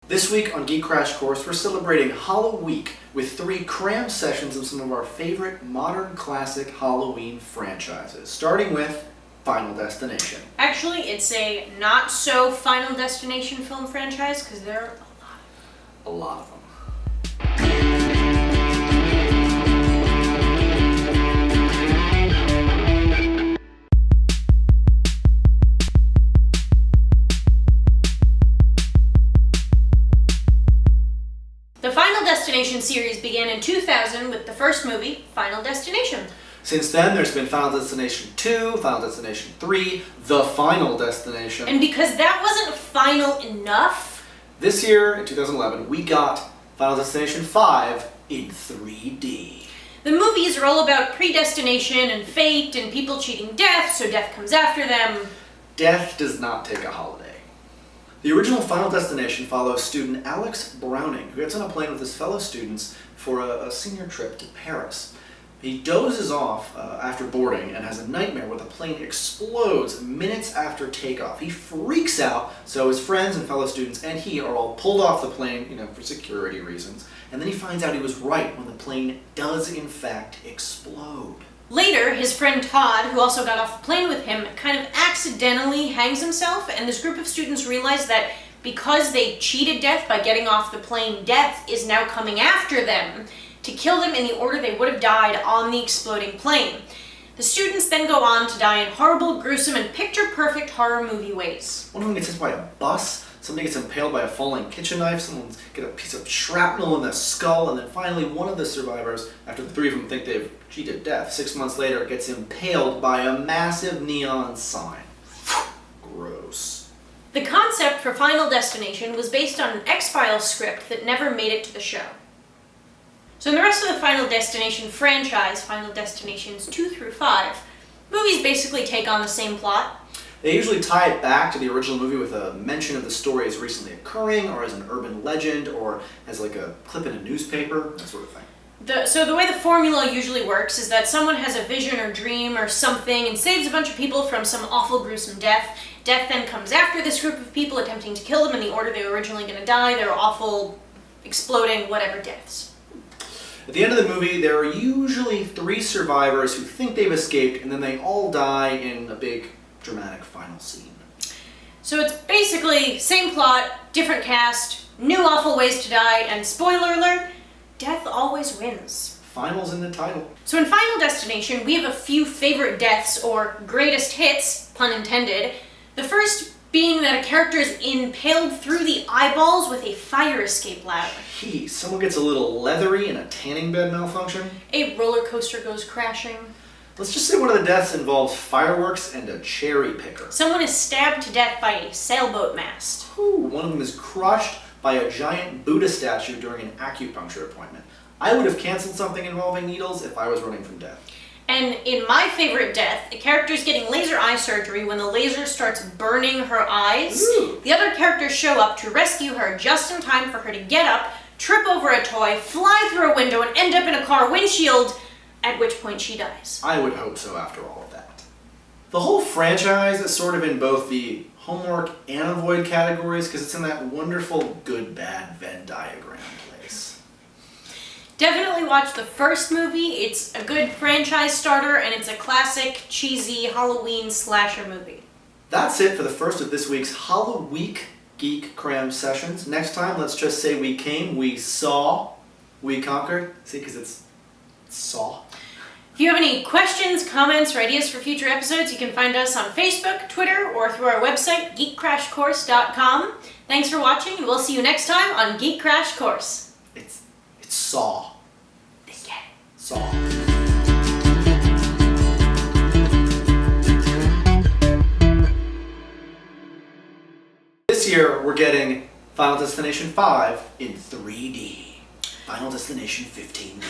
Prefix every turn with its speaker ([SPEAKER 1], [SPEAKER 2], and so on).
[SPEAKER 1] This week on Geek Crash Course, we're celebrating Hallo-Week with 3 cram sessions of some of our favorite modern classic Halloween franchises, starting with Final Destination.
[SPEAKER 2] Actually, it's a not-so Final Destination film franchise, because there are
[SPEAKER 1] a lot of them.
[SPEAKER 2] The Final Destination series began in 2000 with the first movie, Final Destination.
[SPEAKER 1] Since then, there's been Final Destination 2, Final Destination 3, The Final Destination.
[SPEAKER 2] And because that wasn't final enough,
[SPEAKER 1] this year, in 2011, we got Final Destination 5 in 3D.
[SPEAKER 2] The movies are all about predestination and fate and people cheating death, so death comes after them.
[SPEAKER 1] Death does not take a holiday. The original Final Destination follows student Alex Browning, who gets on a plane with his fellow students for a senior trip to Paris. He dozes off after boarding and has a nightmare where the plane explodes minutes after takeoff. He freaks out, so his friends and fellow students and he are all pulled off the plane, for security reasons. And then he finds out he was right when the plane does in fact explode.
[SPEAKER 2] Later, his friend Todd, who also got off the plane with him, kind of accidentally hangs himself, and this group of students realize that because they cheated death by getting off the plane, death is now coming after them to kill them in the order they would have died on the exploding plane. The students then go on to die in horrible, gruesome, and picture-perfect horror movie ways.
[SPEAKER 1] One of them gets hit by a bus, somebody gets impaled by a falling kitchen knife, someone's got a piece of shrapnel in the skull, and then finally one of the survivors, after the 3 of them think they've cheated death, 6 months later gets impaled by a massive neon sign. Gross.
[SPEAKER 2] The concept for Final Destination was based on an X-Files script that never made it to the show. So in the rest of the Final Destination franchise, Final Destinations 2 through 5, movies basically take on the same plot.
[SPEAKER 1] They usually tie it back to the original movie with a mention of the story as recently occurring, or as an urban legend, or as like a clip in a newspaper, that sort of thing.
[SPEAKER 2] So the way the formula usually works is that someone has a vision or dream or something and saves a bunch of people from some awful gruesome death. Death then comes after this group of people, attempting to kill them in the order they were originally going to die, their awful, exploding, whatever deaths.
[SPEAKER 1] At the end of the movie, there are usually 3 survivors who think they've escaped, and then they all die in a big, dramatic final scene.
[SPEAKER 2] So it's basically same plot, different cast, new awful ways to die, and spoiler alert, death always wins.
[SPEAKER 1] Final's in the title.
[SPEAKER 2] So in Final Destination, we have a few favorite deaths, or greatest hits, pun intended. The first being that a character is impaled through the eyeballs with a fire escape ladder.
[SPEAKER 1] Jeez, someone gets a little leathery in a tanning bed malfunction.
[SPEAKER 2] A roller coaster goes crashing.
[SPEAKER 1] Let's just say one of the deaths involves fireworks and a cherry picker.
[SPEAKER 2] Someone is stabbed to death by a sailboat mast.
[SPEAKER 1] Ooh, one of them is crushed by a giant Buddha statue during an acupuncture appointment. I would have canceled something involving needles if I was running from death.
[SPEAKER 2] And in my favorite death, the character's getting laser eye surgery when the laser starts burning her eyes.
[SPEAKER 1] Ooh.
[SPEAKER 2] The other characters show up to rescue her just in time for her to get up, trip over a toy, fly through a window, and end up in a car windshield, at which point she dies.
[SPEAKER 1] I would hope so after all of that. The whole franchise is sort of in both the homework and avoid categories because it's in that wonderful GoodBad Venn Diagram place.
[SPEAKER 2] Definitely watch the first movie. It's a good franchise starter, and it's a classic, cheesy Halloween slasher movie.
[SPEAKER 1] That's it for the first of this week's Hallo-Week Geek Cram sessions. Next time, let's just say we came, we saw, we conquered. See, because it's saw.
[SPEAKER 2] If you have any questions, comments, or ideas for future episodes, you can find us on Facebook, Twitter, or through our website, geekcrashcourse.com. Thanks for watching, and we'll see you next time on Geek Crash Course.
[SPEAKER 1] It's saw.
[SPEAKER 2] They get it.
[SPEAKER 1] Saw. This year, we're getting Final Destination 5 in 3D. Final Destination 15D.